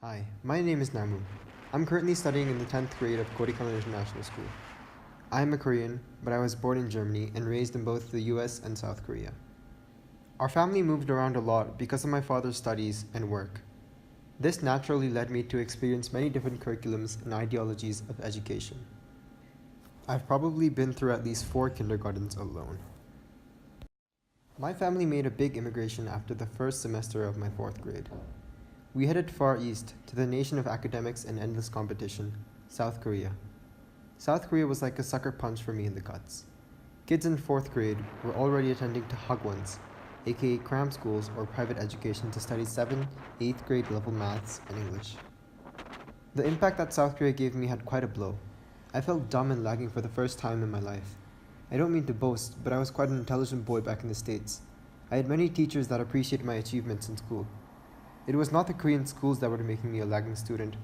Hi, my name is Namu. I'm currently studying in the 10th grade of Korikano International School. I'm a Korean, but I was born in Germany and raised in both the US and South Korea. Our family moved around a lot because of my father's studies and work. This naturally led me to experience many different curriculums and ideologies of education. I've probably been through at least 4 kindergartens alone. My family made a big immigration after the first semester of my 4th grade. We headed far east to the nation of academics and endless competition, South Korea. South Korea was like a sucker punch for me in the guts. Kids in 4th grade were already attending to hagwons, aka cram schools or private education to study 7th, 8th grade level maths and English. The impact that South Korea gave me had quite a blow. I felt dumb and lagging for the first time in my life. I don't mean to boast, but I was quite an intelligent boy back in the States. I had many teachers that appreciated my achievements in school. It was not the Korean schools that were making me a lagging student,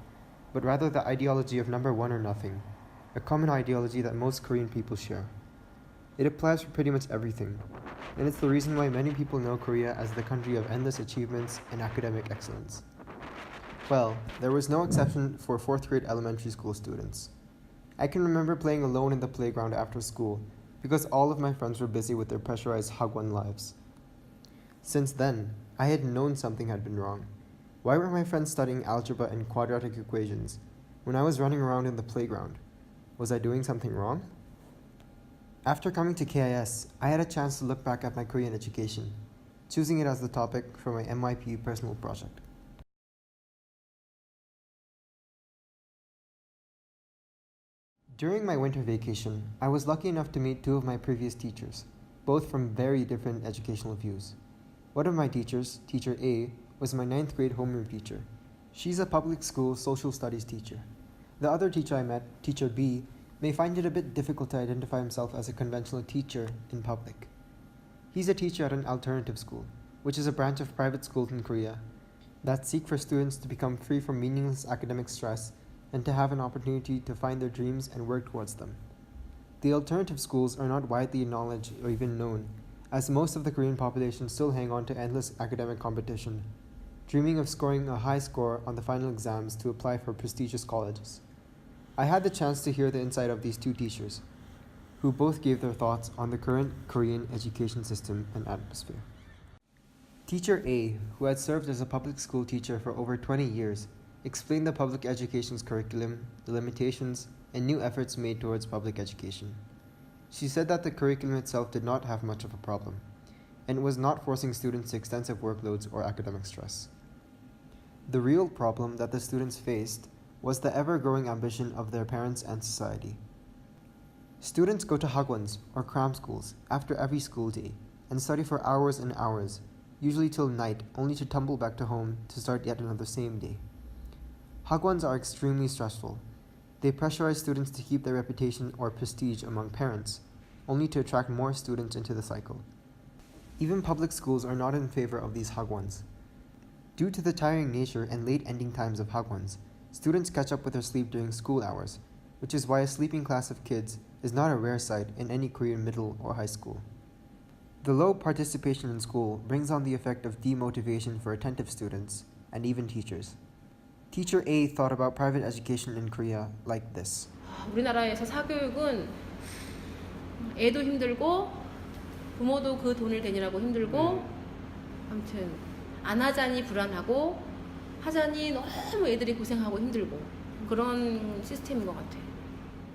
but rather the ideology of number one or nothing, a common ideology that most Korean people share. It applies for pretty much everything, and it's the reason why many people know Korea as the country of endless achievements and academic excellence. Well, there was no exception for 4th grade elementary school students. I can remember playing alone in the playground after school because all of my friends were busy with their pressurized hagwon lives. Since then, I had known something had been wrong. Why were my friends studying algebra and quadratic equations when I was running around in the playground? Was I doing something wrong? After coming to KIS, I had a chance to look back at my Korean education, choosing it as the topic for my MYP personal project. During my winter vacation, I was lucky enough to meet 2 of my previous teachers, both from very different educational views. One of my teachers, Teacher A, was my 9th grade homeroom teacher. She's a public school social studies teacher. The other teacher I met, Teacher B, may find it a bit difficult to identify himself as a conventional teacher in public. He's a teacher at an alternative school, which is a branch of private schools in Korea that seek for students to become free from meaningless academic stress and to have an opportunity to find their dreams and work towards them. The alternative schools are not widely acknowledged or even known, as most of the Korean population still hang on to endless academic competition, dreaming of scoring a high score on the final exams to apply for prestigious colleges. I had the chance to hear the insight of these 2 teachers, who both gave their thoughts on the current Korean education system and atmosphere. Teacher A, who had served as a public school teacher for over 20 years, explained the public education's curriculum, the limitations, and new efforts made towards public education. She said that the curriculum itself did not have much of a problem, and was not forcing students to extensive workloads or academic stress. The real problem that the students faced was the ever-growing ambition of their parents and society. Students go to hagwons, or cram schools, after every school day, and study for hours and hours, usually till night, only to tumble back to home to start yet another same day. Hagwons are extremely stressful. They pressurize students to keep their reputation or prestige among parents, only to attract more students into the cycle. Even public schools are not in favor of these hagwons. Due to the tiring nature and late ending times of hagwons, students catch up with their sleep during school hours, which is why a sleeping class of kids is not a rare sight in any Korean middle or high school. The low participation in school brings on the effect of demotivation for attentive students and even teachers. Teacher A thought about private education in Korea like this. 우리나라에서 사교육은 애도 힘들고 부모도 그 돈을 대느라고 힘들고 아무튼 안 하자니 불안하고 하자니 너무 애들이 고생하고 힘들고 그런 시스템인 것 같아.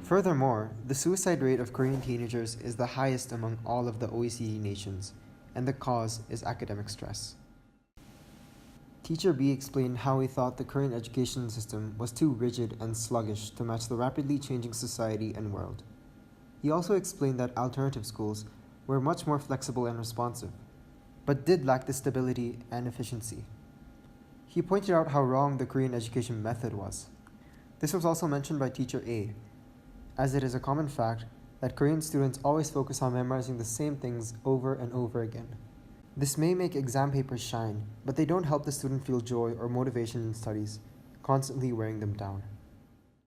Furthermore, the suicide rate of Korean teenagers is the highest among all of the OECD nations, and the cause is academic stress. Teacher B explained how he thought the current education system was too rigid and sluggish to match the rapidly changing society and world. He also explained that alternative schools were much more flexible and responsive, but did lack the stability and efficiency. He pointed out how wrong the Korean education method was. This was also mentioned by Teacher A, as it is a common fact that Korean students always focus on memorizing the same things over and over again. This may make exam papers shine, but they don't help the student feel joy or motivation in studies, constantly wearing them down.